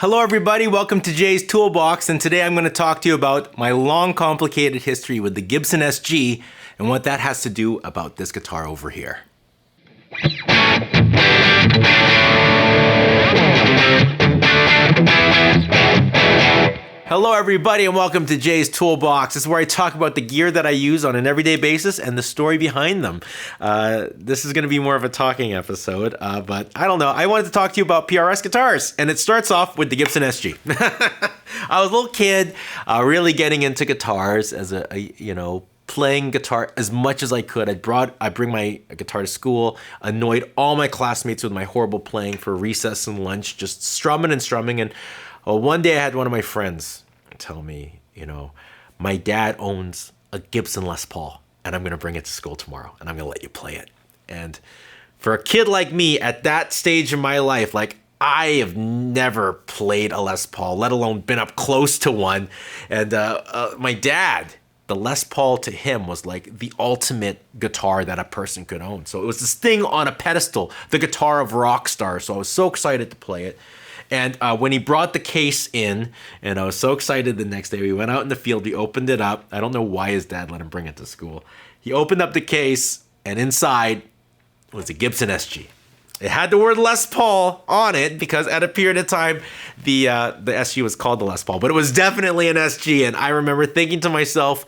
Hello everybody, welcome to Jay's Toolbox, and today I'm going to talk to you about my long complicated history with the Gibson SG and what that has to do about this guitar over here. Hello everybody and welcome to Jay's Toolbox. This is where I talk about the gear that I use on an everyday basis and the story behind them. This is going to be more of a talking episode, but I don't know. I wanted to talk to you about PRS guitars, and it starts off with the Gibson SG. I was a little kid, really getting into guitars as playing guitar as much as I could. I bring my guitar to school, annoyed all my classmates with my horrible playing for recess and lunch, just strumming and strumming. And one day I had one of my friends tell me, my dad owns a Gibson Les Paul and I'm going to bring it to school tomorrow and I'm going to let you play it. And for a kid like me at that stage in my life, I have never played a Les Paul, let alone been up close to one. And my dad, the Les Paul to him was like the ultimate guitar that a person could own. So it was this thing on a pedestal, the guitar of rock stars. So I was so excited to play it. And when he brought the case in, and I was so excited the next day, we went out in the field, we opened it up. I don't know why his dad let him bring it to school. He opened up the case, and inside was a Gibson SG. It had the word Les Paul on it because at a period of time, the SG was called the Les Paul, but it was definitely an SG. And I remember thinking to myself,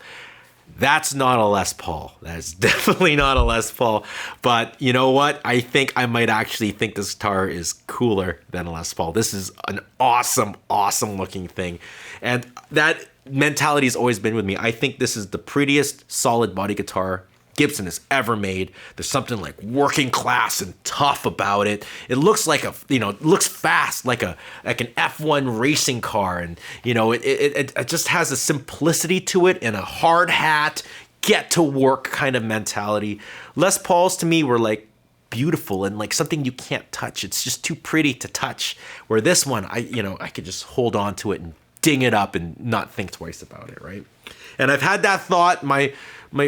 that's not a Les Paul. That's definitely not a Les Paul. But you know what? I think I might actually think this guitar is cooler than a Les Paul. This is an awesome, awesome looking thing. And that mentality has always been with me. I think this is the prettiest solid body guitar Gibson has ever made. There's something like working class and tough about it. It looks like it looks fast, like an F1 racing car, and it just has a simplicity to it and a hard hat, get to work kind of mentality. Les Pauls to me were like beautiful and like something you can't touch. It's just too pretty to touch. Where this one, I could just hold on to it and ding it up and not think twice about it, right? And I've had that thought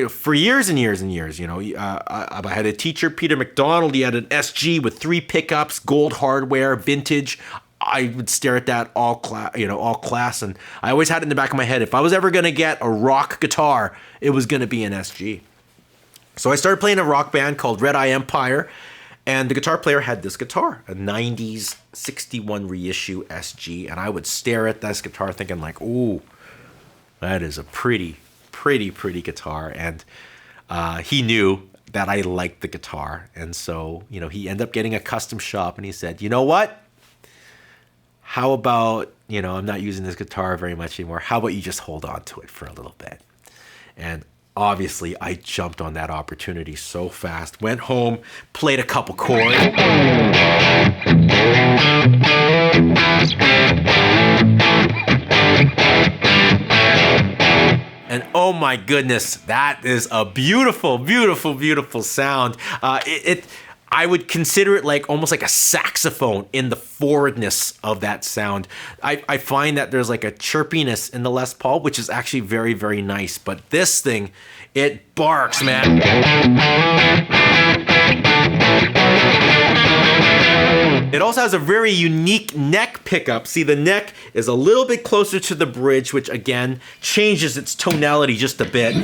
for years and years and years. I had a teacher, Peter McDonald. He had an SG with 3 pickups, gold hardware, vintage. I would stare at that all class, and I always had it in the back of my head. If I was ever going to get a rock guitar, it was going to be an SG. So I started playing a rock band called Red Eye Empire, and the guitar player had this guitar, a 90s 61 reissue SG, and I would stare at this guitar thinking like, ooh, that is a pretty guitar. And he knew that I liked the guitar. And so, he ended up getting a custom shop, and he said, you know what? How about, I'm not using this guitar very much anymore. How about you just hold on to it for a little bit? And obviously, I jumped on that opportunity so fast. Went home, played a couple chords. And oh my goodness, that is a beautiful, beautiful, beautiful sound. I would consider it like almost like a saxophone in the forwardness of that sound. I find that there's like a chirpiness in the Les Paul, which is actually very, very nice. But this thing, it barks, man. It also has a very unique neck pickup. See, the neck is a little bit closer to the bridge, which again changes its tonality just a bit.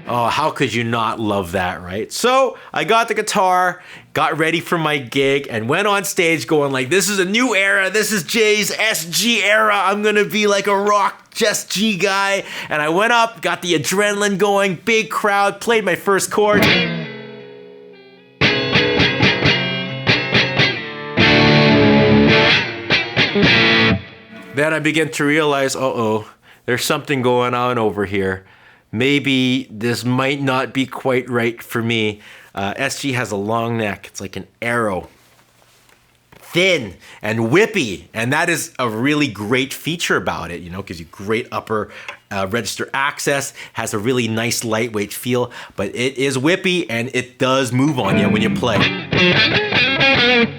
Oh, how could you not love that, right? So I got the guitar, got ready for my gig, and went on stage going like, this is a new era. This is Jay's SG era. I'm going to be like a rock SG guy. And I went up, got the adrenaline going, big crowd, played my first chord. Then I began to realize, there's something going on over here. Maybe this might not be quite right for me. SG has a long neck. It's like an arrow. Thin and whippy. And that is a really great feature about it. Gives you great upper register access. Has a really nice lightweight feel. But it is whippy and it does move on you when you play.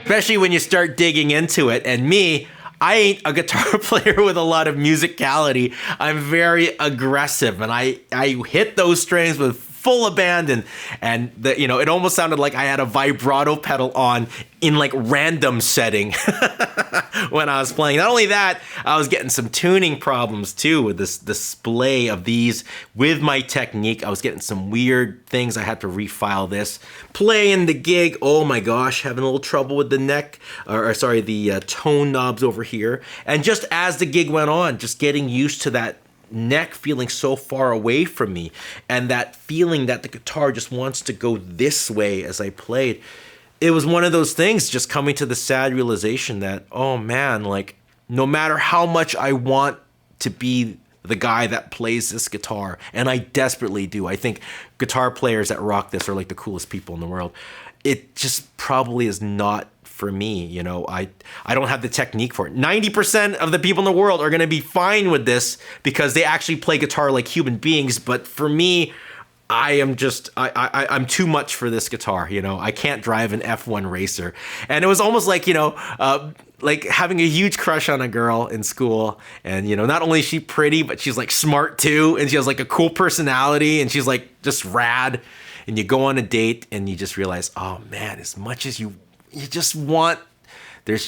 Especially when you start digging into it. And me, I ain't a guitar player with a lot of musicality. I'm very aggressive, and I hit those strings with full abandon, and it almost sounded like I had a vibrato pedal on in like random setting when I was playing. Not only that, I was getting some tuning problems too with this display of these with my technique. I was getting some weird things. I had to refile this. Playing the gig, oh my gosh, having a little trouble with the neck, the tone knobs over here. And just as the gig went on, just getting used to that neck feeling so far away from me, and that feeling that the guitar just wants to go this way as I played. It was one of those things, just coming to the sad realization that, oh man, like no matter how much I want to be the guy that plays this guitar, and I desperately do, I think guitar players that rock this are like the coolest people in the world. It just probably is not for me. I don't have the technique for it. 90% of the people in the world are going to be fine with this because they actually play guitar like human beings. But for me, I'm too much for this guitar. I can't drive an F1 racer. And it was almost like, like having a huge crush on a girl in school. And, not only is she pretty, but she's like smart too. And she has like a cool personality, and she's like just rad. And you go on a date and you just realize, oh man, as much as you just want, it's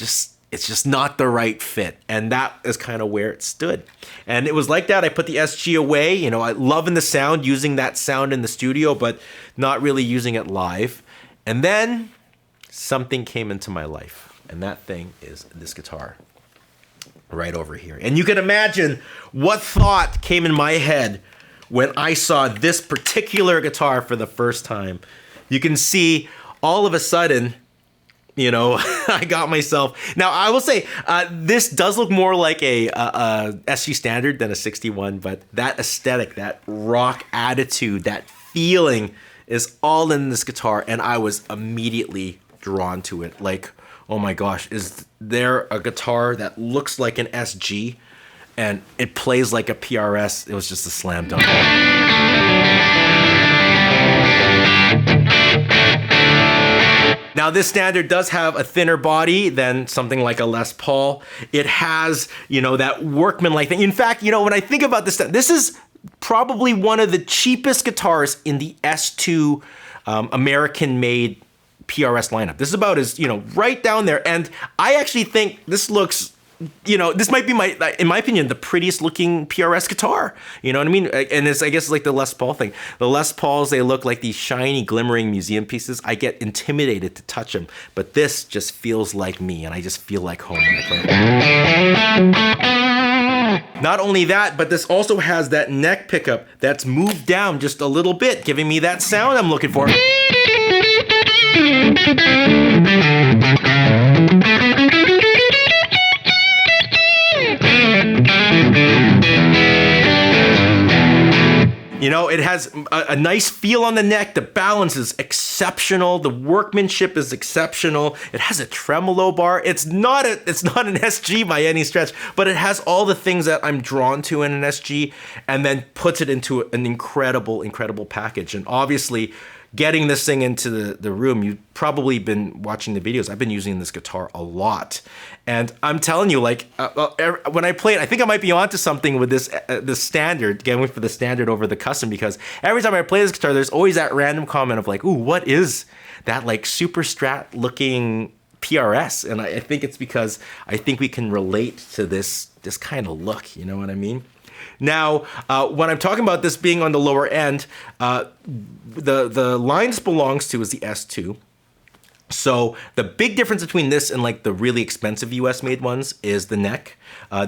just not the right fit. And that is kind of where it stood. And it was like that. I put the SG away, I loving the sound, using that sound in the studio, but not really using it live. And then something came into my life, and that thing is this guitar right over here. And you can imagine what thought came in my head when I saw this particular guitar for the first time. You can see all of a sudden, I got myself. Now, I will say, this does look more like a SG Standard than a 61, but that aesthetic, that rock attitude, that feeling is all in this guitar, and I was immediately drawn to it. Like, oh my gosh, is there a guitar that looks like an SG and it plays like a PRS? It was just a slam dunk. Now, this Standard does have a thinner body than something like a Les Paul. It has, that workman-like thing. In fact, when I think about this is probably one of the cheapest guitars in the S2 American-made PRS lineup. This is about as, right down there. And I actually think this looks, this might be in my opinion, the prettiest looking PRS guitar. You know what I mean? And I guess it's like the Les Paul thing. The Les Pauls, they look like these shiny, glimmering museum pieces. I get intimidated to touch them, but this just feels like me, and I just feel like home when I play it. Not only that, but this also has that neck pickup that's moved down just a little bit, giving me that sound I'm looking for. It has a nice feel on the neck. The balance is exceptional. The workmanship is exceptional. It has a tremolo bar. It's not an SG by any stretch, but it has all the things that I'm drawn to in an SG, and then puts it into an incredible, incredible package. And obviously, getting this thing into the room, you've probably been watching the videos. I've been using this guitar a lot. And I'm telling you, like, when I play it, I think I might be onto something with this Standard, going for the Standard over the custom, because every time I play this guitar, there's always that random comment of like, ooh, what is that like super Strat looking PRS? And I think it's because I think we can relate to this kind of look, you know what I mean? Now, when I'm talking about this being on the lower end, the line this belongs to is the S2. So the big difference between this and like the really expensive US made ones is the neck.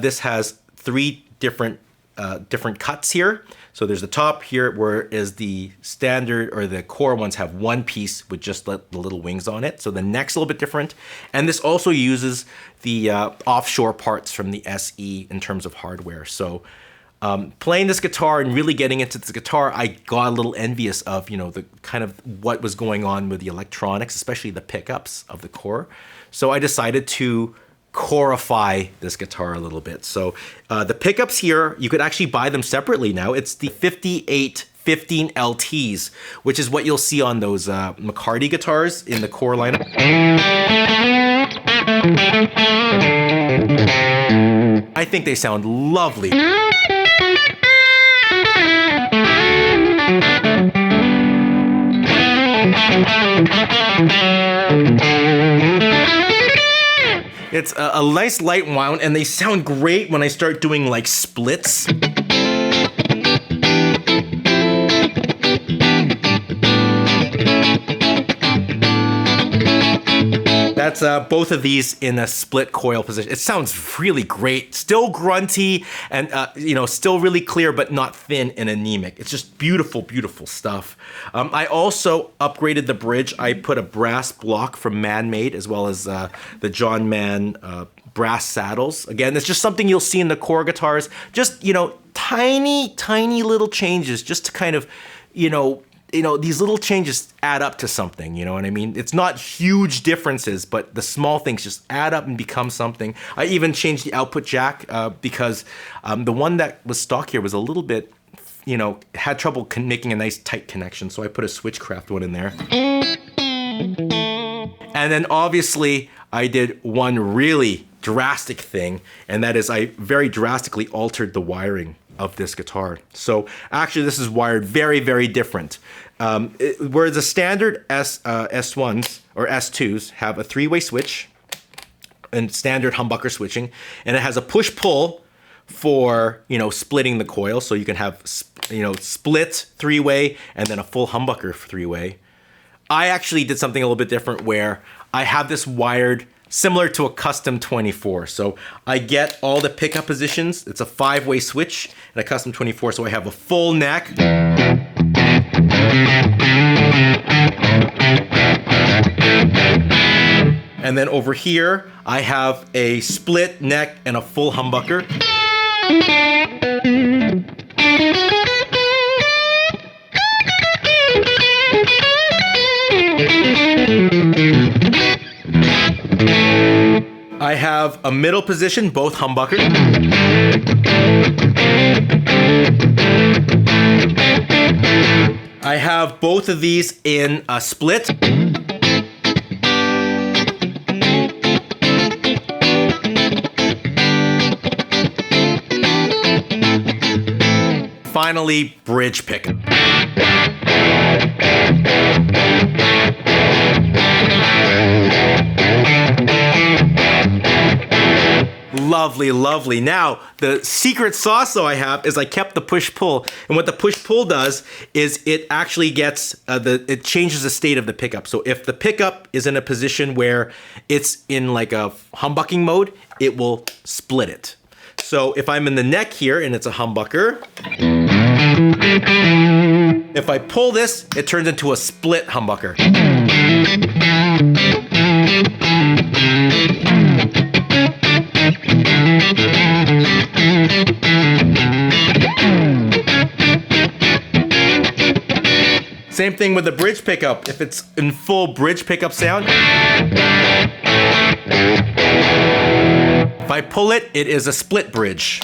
This has three different cuts here. So there's the top here, whereas the Standard or the core ones have one piece with just the little wings on it. So the neck's a little bit different. And this also uses the offshore parts from the SE in terms of hardware. So playing this guitar and really getting into this guitar, I got a little envious of, the kind of what was going on with the electronics, especially the pickups of the core. So I decided to coreify this guitar a little bit. So the pickups here, you could actually buy them separately now. It's the 5815 LTs, which is what you'll see on those McCarty guitars in the core lineup. I think they sound lovely. It's a nice light wound, and they sound great when I start doing like splits. That's both of these in a split coil position. It sounds really great. Still grunty and, still really clear, but not thin and anemic. It's just beautiful, beautiful stuff. I also upgraded the bridge. I put a brass block from Man-Made, as well as the John Mann brass saddles. Again, it's just something you'll see in the core guitars. Just, tiny, tiny little changes just to kind of, these little changes add up to something, you know what I mean? It's not huge differences, but the small things just add up and become something. I even changed the output jack because the one that was stock here was a little bit, had trouble making a nice tight connection. So I put a Switchcraft one in there. And then obviously I did one really drastic thing, and that is I very drastically altered the wiring of this guitar. So actually this is wired very, very different. Whereas the standard S1s or S2s have a 3-way switch and standard humbucker switching, and it has a push-pull for, splitting the coil. So you can have, split 3-way and then a full humbucker 3-way. I actually did something a little bit different where I have this wired similar to a custom 24. So I get all the pickup positions. It's a 5-way switch and a custom 24. So I have a full neck. And then over here, I have a split neck and a full humbucker. I have a middle position, both humbucker. I have both of these in a split. Finally, bridge pickup. Lovely, lovely. Now, the secret sauce though I have is I kept the push-pull. And what the push-pull does is it actually gets, it changes the state of the pickup. So if the pickup is in a position where it's in like a humbucking mode, it will split it. So if I'm in the neck here and it's a humbucker, if I pull this, it turns into a split humbucker. Same thing with the bridge pickup. If it's in full bridge pickup sound, if I pull it, it is a split bridge.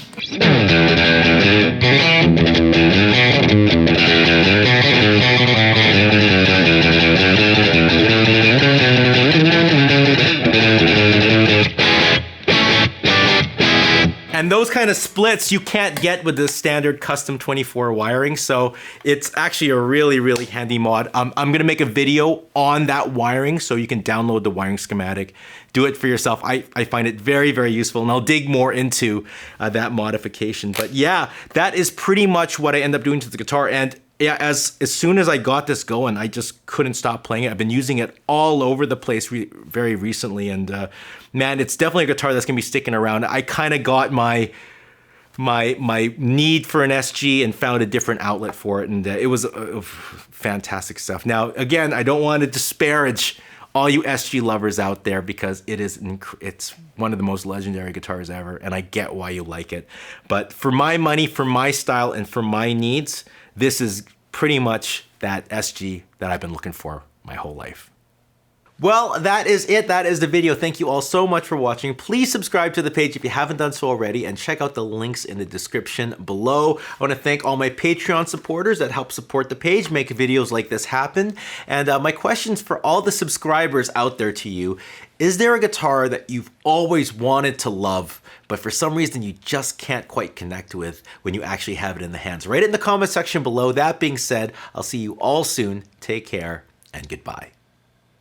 And those kind of splits you can't get with the standard custom 24 wiring, so it's actually a really, really handy mod. I'm gonna make a video on that wiring so you can download the wiring schematic, do it for yourself. I find it very, very useful, and I'll dig more into that modification. But yeah, that is pretty much what I end up doing to the guitar. And yeah, as soon as I got this going, I just couldn't stop playing it. I've been using it all over the place very recently, and man, it's definitely a guitar that's gonna be sticking around. I kind of got my need for an SG and found a different outlet for it, and it was fantastic stuff. Now, again, I don't want to disparage all you SG lovers out there because it's one of the most legendary guitars ever, and I get why you like it. But for my money, for my style, and for my needs, this is pretty much that SG that I've been looking for my whole life. Well, that is it. That is the video. Thank you all so much for watching. Please subscribe to the page if you haven't done so already, and check out the links in the description below. I want to thank all my Patreon supporters that help support the page, make videos like this happen. And my questions for all the subscribers out there to you: is there a guitar that you've always wanted to love, but for some reason you just can't quite connect with when you actually have it in the hands? Write it in the comment section below. That being said, I'll see you all soon. Take care and goodbye.